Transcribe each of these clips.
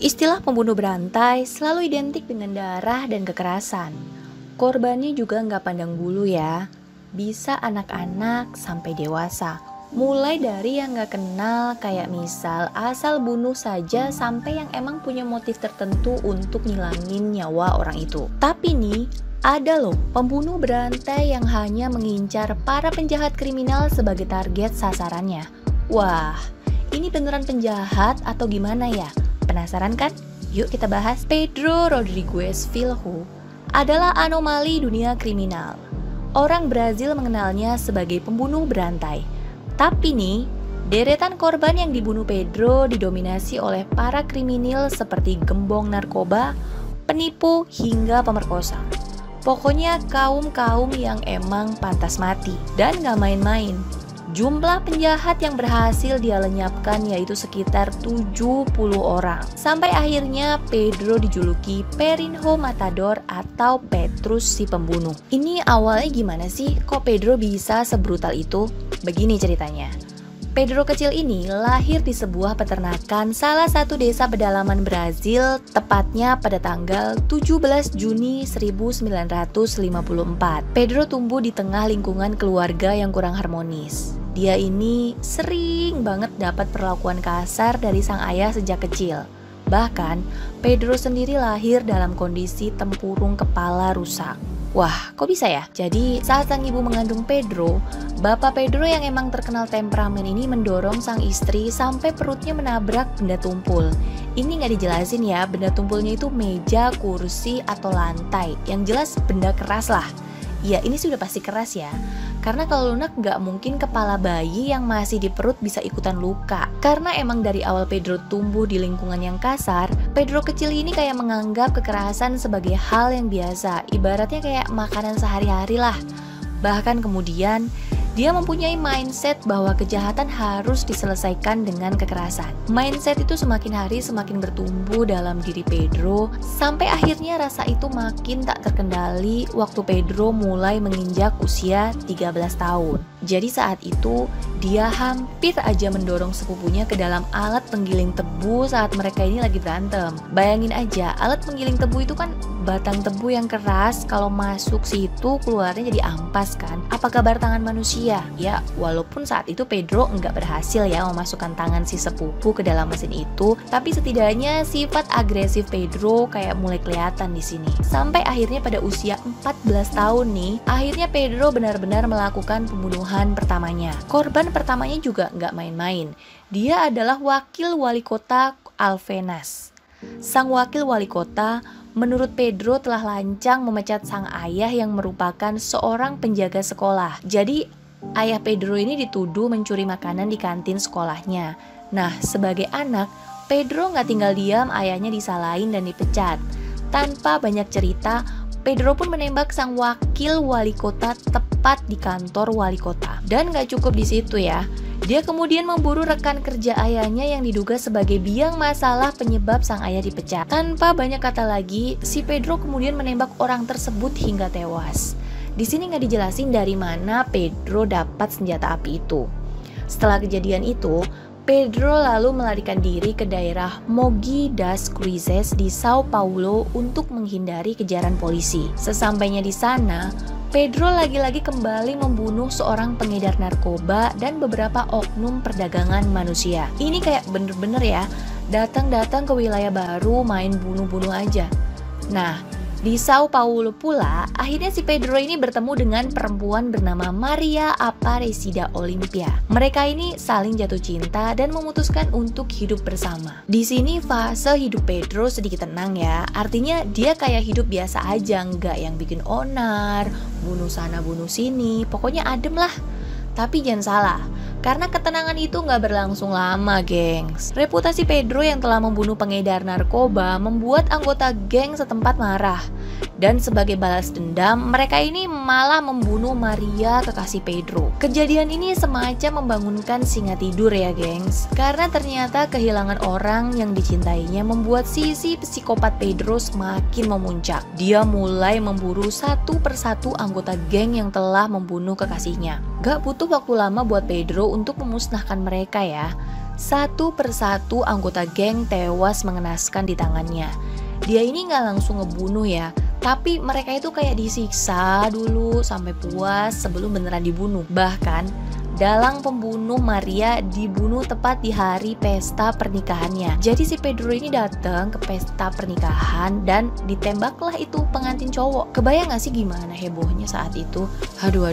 Istilah pembunuh berantai selalu identik dengan darah dan kekerasan. Korbannya juga nggak pandang bulu ya, bisa anak-anak sampai dewasa. Mulai dari yang nggak kenal kayak misal asal bunuh saja sampai yang emang punya motif tertentu untuk ngilangin nyawa orang itu. Tapi nih, ada loh pembunuh berantai yang hanya mengincar para penjahat kriminal sebagai target sasarannya. Wah, ini beneran penjahat atau gimana ya? Penasaran kan? Yuk kita bahas. Pedro Rodrigues Filho adalah anomali dunia kriminal. Orang Brazil mengenalnya sebagai pembunuh berantai. Tapi nih, deretan korban yang dibunuh Pedro didominasi oleh para kriminal seperti gembong narkoba, penipu, hingga pemerkosa. Pokoknya kaum-kaum yang emang pantas mati. Dan gak main-main. Jumlah penjahat yang berhasil dia lenyapkan yaitu sekitar 70 orang. Sampai akhirnya Pedro dijuluki Perinho Matador atau Petrus si pembunuh. Ini awalnya gimana sih? Kok Pedro bisa sebrutal itu? Begini ceritanya. Pedro kecil ini lahir di sebuah peternakan salah satu desa pedalaman Brazil, tepatnya pada tanggal 17 Juni 1954. Pedro tumbuh di tengah lingkungan keluarga yang kurang harmonis. Dia ini sering banget dapat perlakuan kasar dari sang ayah sejak kecil. Bahkan, Pedro sendiri lahir dalam kondisi tempurung kepala rusak. Wah, kok bisa ya? Jadi, saat sang ibu mengandung Pedro, bapak Pedro yang emang terkenal temperamen ini mendorong sang istri sampai perutnya menabrak benda tumpul. Ini nggak dijelasin ya, benda tumpulnya itu meja, kursi, atau lantai. Yang jelas benda keras lah. Ya, ini sudah pasti keras ya. Karena kalau lunak nggak mungkin kepala bayi yang masih di perut bisa ikutan luka. Karena emang dari awal Pedro tumbuh di lingkungan yang kasar, Pedro kecil ini kayak menganggap kekerasan sebagai hal yang biasa. Ibaratnya kayak makanan sehari-hari lah. Bahkan kemudian, dia mempunyai mindset bahwa kejahatan harus diselesaikan dengan kekerasan. Mindset itu semakin hari semakin bertumbuh dalam diri Pedro, sampai akhirnya rasa itu makin tak terkendali waktu Pedro mulai menginjak usia 13 tahun. Jadi saat itu, dia hampir aja mendorong sepupunya ke dalam alat penggiling tebu saat mereka ini lagi berantem. Bayangin aja, alat penggiling tebu itu kan batang tebu yang keras, kalau masuk situ keluarnya jadi ampas kan. Apa kabar tangan manusia? Ya, walaupun saat itu Pedro nggak berhasil ya memasukkan tangan si sepupu ke dalam mesin itu, tapi setidaknya sifat agresif Pedro kayak mulai kelihatan di sini. Sampai akhirnya pada usia 14 tahun nih, akhirnya Pedro benar-benar melakukan pembunuhan pertamanya. Korban pertamanya juga nggak main-main. Dia adalah wakil wali kota Alfenas. Sang wakil wali kota menurut Pedro telah lancang memecat sang ayah yang merupakan seorang penjaga sekolah. Jadi ayah Pedro ini dituduh mencuri makanan di kantin sekolahnya. Nah, sebagai anak, Pedro nggak tinggal diam ayahnya disalahin dan dipecat. Tanpa banyak cerita, Pedro pun menembak sang wakil wali kota tepat di kantor wali kota. Dan nggak cukup di situ ya. Dia kemudian memburu rekan kerja ayahnya yang diduga sebagai biang masalah penyebab sang ayah dipecat. Tanpa banyak kata lagi, si Pedro kemudian menembak orang tersebut hingga tewas. Di sini nggak dijelasin dari mana Pedro dapat senjata api itu. Setelah kejadian itu, Pedro lalu melarikan diri ke daerah Mogi das Cruzes di Sao Paulo untuk menghindari kejaran polisi. Sesampainya di sana, Pedro lagi-lagi kembali membunuh seorang pengedar narkoba dan beberapa oknum perdagangan manusia. Ini kayak bener-bener ya, datang-datang ke wilayah baru main bunuh-bunuh aja. Nah, di Sao Paulo pula, akhirnya si Pedro ini bertemu dengan perempuan bernama Maria Aparecida Olimpia. Mereka ini saling jatuh cinta dan memutuskan untuk hidup bersama. Di sini fase hidup Pedro sedikit tenang ya. Artinya dia kayak hidup biasa aja, nggak yang bikin onar, bunuh sana bunuh sini, pokoknya adem lah. Tapi jangan salah, karena ketenangan itu nggak berlangsung lama, gengs. Reputasi Pedro yang telah membunuh pengedar narkoba membuat anggota geng setempat marah. Dan sebagai balas dendam, mereka ini malah membunuh Maria, kekasih Pedro. Kejadian ini semacam membangunkan singa tidur ya, gengs. Karena ternyata kehilangan orang yang dicintainya membuat sisi psikopat Pedro semakin memuncak. Dia mulai memburu satu persatu anggota geng yang telah membunuh kekasihnya. Gak butuh waktu lama buat Pedro untuk memusnahkan mereka ya. Satu persatu anggota geng tewas mengenaskan di tangannya. Dia ini nggak langsung ngebunuh ya, tapi mereka itu kayak disiksa dulu sampai puas sebelum beneran dibunuh. Bahkan dalang pembunuh Maria dibunuh tepat di hari pesta pernikahannya. Jadi si Pedro ini datang ke pesta pernikahan dan ditembaklah itu pengantin cowok. Kebayang gak sih gimana hebohnya saat itu? Aduh.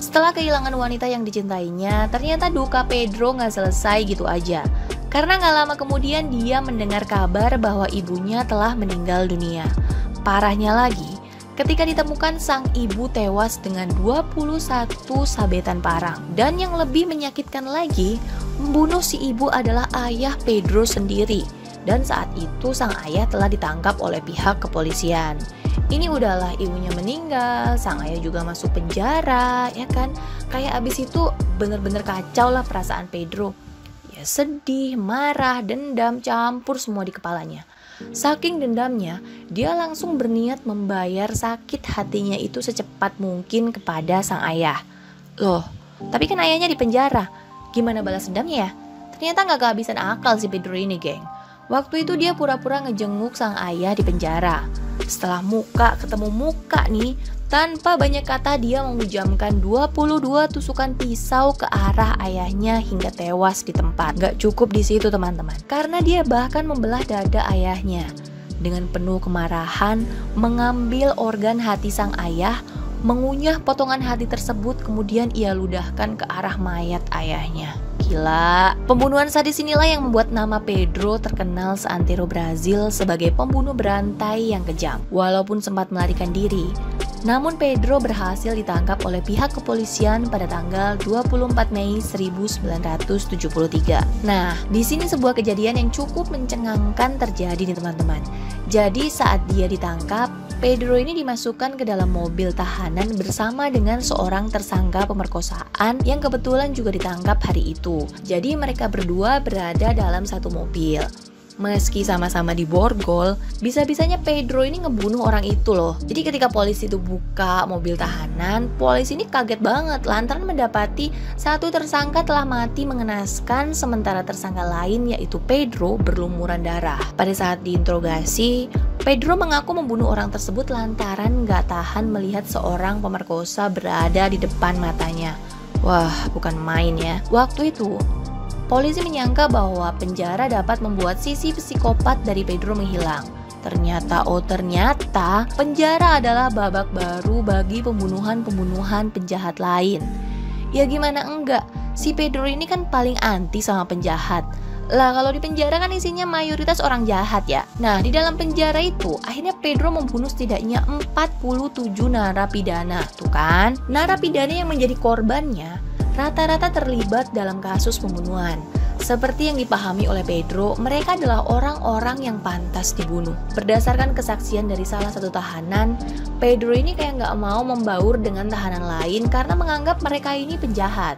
Setelah kehilangan wanita yang dicintainya, ternyata duka Pedro gak selesai gitu aja. Karena gak lama kemudian dia mendengar kabar bahwa ibunya telah meninggal dunia. Parahnya lagi, ketika ditemukan sang ibu tewas dengan 21 sabetan parang. Dan yang lebih menyakitkan lagi, membunuh si ibu adalah ayah Pedro sendiri. Dan saat itu sang ayah telah ditangkap oleh pihak kepolisian. Ini udahlah ibunya meninggal, sang ayah juga masuk penjara, ya kan? Kayak abis itu bener-bener kacau lah perasaan Pedro. Ya sedih, marah, dendam, campur semua di kepalanya. Saking dendamnya, dia langsung berniat membayar sakit hatinya itu secepat mungkin kepada sang ayah. Loh, tapi kan ayahnya di penjara. Gimana balas dendamnya ya? Ternyata gak kehabisan akal si Pedro ini, geng. Waktu itu dia pura-pura ngejenguk sang ayah di penjara. Setelah muka ketemu muka nih, tanpa banyak kata dia menghujamkan 22 tusukan pisau ke arah ayahnya hingga tewas di tempat. Gak cukup di situ teman-teman, karena dia bahkan membelah dada ayahnya. Dengan penuh kemarahan, mengambil organ hati sang ayah, mengunyah potongan hati tersebut, kemudian ia ludahkan ke arah mayat ayahnya. Gila. Pembunuhan sadis inilah yang membuat nama Pedro terkenal seantero Brazil sebagai pembunuh berantai yang kejam. Walaupun sempat melarikan diri, namun Pedro berhasil ditangkap oleh pihak kepolisian pada tanggal 24 Mei 1973. Nah, di sini sebuah kejadian yang cukup mencengangkan terjadi nih teman-teman. Jadi saat dia ditangkap, Pedro ini dimasukkan ke dalam mobil tahanan bersama dengan seorang tersangka pemerkosaan yang kebetulan juga ditangkap hari itu. Jadi mereka berdua berada dalam satu mobil. Meski sama-sama diborgol, bisa-bisanya Pedro ini ngebunuh orang itu loh. Jadi ketika polisi itu buka mobil tahanan, polisi ini kaget banget lantaran mendapati satu tersangka telah mati mengenaskan, sementara tersangka lain yaitu Pedro berlumuran darah. Pada saat diinterogasi, Pedro mengaku membunuh orang tersebut lantaran gak tahan melihat seorang pemerkosa berada di depan matanya. Wah, bukan main ya. Waktu itu, polisi menyangka bahwa penjara dapat membuat sisi psikopat dari Pedro menghilang. Ternyata penjara adalah babak baru bagi pembunuhan-pembunuhan penjahat lain. Ya gimana enggak, si Pedro ini kan paling anti sama penjahat. Lah kalau di penjara kan isinya mayoritas orang jahat ya. Nah di dalam penjara itu akhirnya Pedro membunuh setidaknya 47 narapidana. Tuh kan, narapidana yang menjadi korbannya rata-rata terlibat dalam kasus pembunuhan. Seperti yang dipahami oleh Pedro, mereka adalah orang-orang yang pantas dibunuh. Berdasarkan kesaksian dari salah satu tahanan, Pedro ini kayak nggak mau membaur dengan tahanan lain karena menganggap mereka ini penjahat.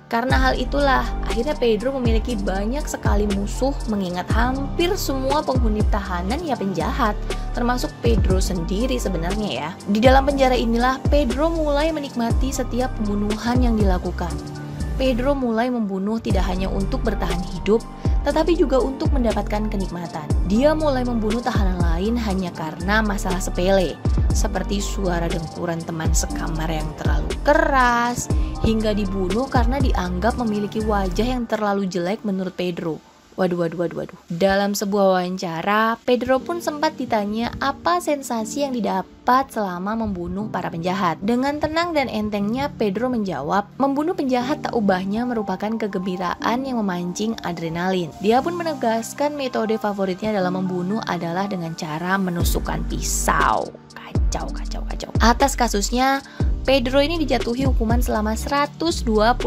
Karena hal itulah, akhirnya Pedro memiliki banyak sekali musuh mengingat hampir semua penghuni tahanan ya penjahat, termasuk Pedro sendiri sebenarnya ya. Di dalam penjara inilah Pedro mulai menikmati setiap pembunuhan yang dilakukan. Pedro mulai membunuh tidak hanya untuk bertahan hidup, tetapi juga untuk mendapatkan kenikmatan. Dia mulai membunuh tahanan lain hanya karena masalah sepele, seperti suara dengkuran teman sekamar yang terlalu keras, hingga dibunuh karena dianggap memiliki wajah yang terlalu jelek menurut Pedro. Waduh. Dalam sebuah wawancara, Pedro pun sempat ditanya apa sensasi yang didapat selama membunuh para penjahat. Dengan tenang dan entengnya, Pedro menjawab, membunuh penjahat tak ubahnya merupakan kegembiraan yang memancing adrenalin. Dia pun menegaskan metode favoritnya dalam membunuh adalah dengan cara menusukkan pisau. Kacau. Atas kasusnya, Pedro ini dijatuhi hukuman selama 128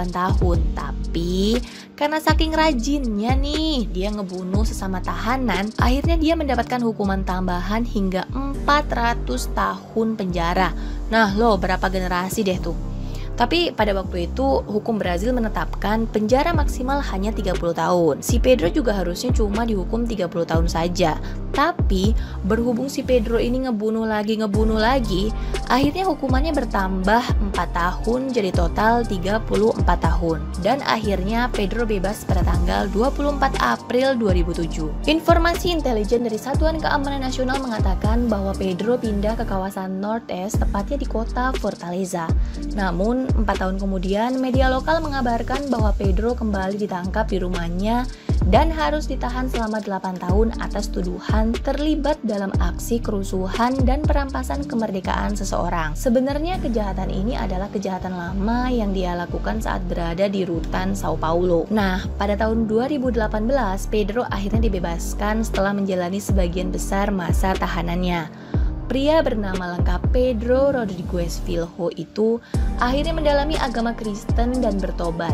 tahun. Tapi karena saking rajinnya nih dia ngebunuh sesama tahanan, akhirnya dia mendapatkan hukuman tambahan hingga 400 tahun penjara. Nah lo berapa generasi deh tuh. Tapi pada waktu itu hukum Brazil menetapkan penjara maksimal hanya 30 tahun. Si Pedro juga harusnya cuma dihukum 30 tahun saja. Tapi berhubung si Pedro ini ngebunuh lagi, akhirnya hukumannya bertambah 4 tahun jadi total 34 tahun. Dan akhirnya Pedro bebas pada tanggal 24 April 2007. Informasi intelijen dari Satuan Keamanan Nasional mengatakan bahwa Pedro pindah ke kawasan Northeast, tepatnya di kota Fortaleza. Namun 4 tahun kemudian media lokal mengabarkan bahwa Pedro kembali ditangkap di rumahnya dan harus ditahan selama 8 tahun atas tuduhan terlibat dalam aksi kerusuhan dan perampasan kemerdekaan seseorang. Sebenarnya kejahatan ini adalah kejahatan lama yang dia lakukan saat berada di rutan Sao Paulo. Nah, pada tahun 2018, Pedro akhirnya dibebaskan setelah menjalani sebagian besar masa tahanannya. Pria bernama lengkap Pedro Rodrigues Filho itu akhirnya mendalami agama Kristen dan bertobat.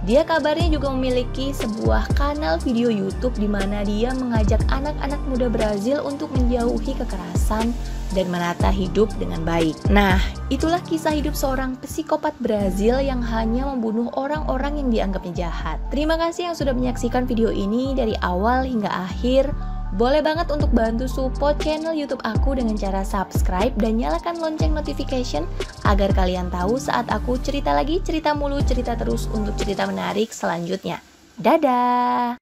Dia kabarnya juga memiliki sebuah kanal video YouTube di mana dia mengajak anak-anak muda Brazil untuk menjauhi kekerasan dan menata hidup dengan baik. Nah, itulah kisah hidup seorang psikopat Brazil yang hanya membunuh orang-orang yang dianggapnya jahat. Terima kasih yang sudah menyaksikan video ini dari awal hingga akhir. Boleh banget untuk bantu support channel YouTube aku dengan cara subscribe dan nyalakan lonceng notification agar kalian tahu saat aku cerita lagi, cerita mulu, cerita terus untuk cerita menarik selanjutnya. Dadah!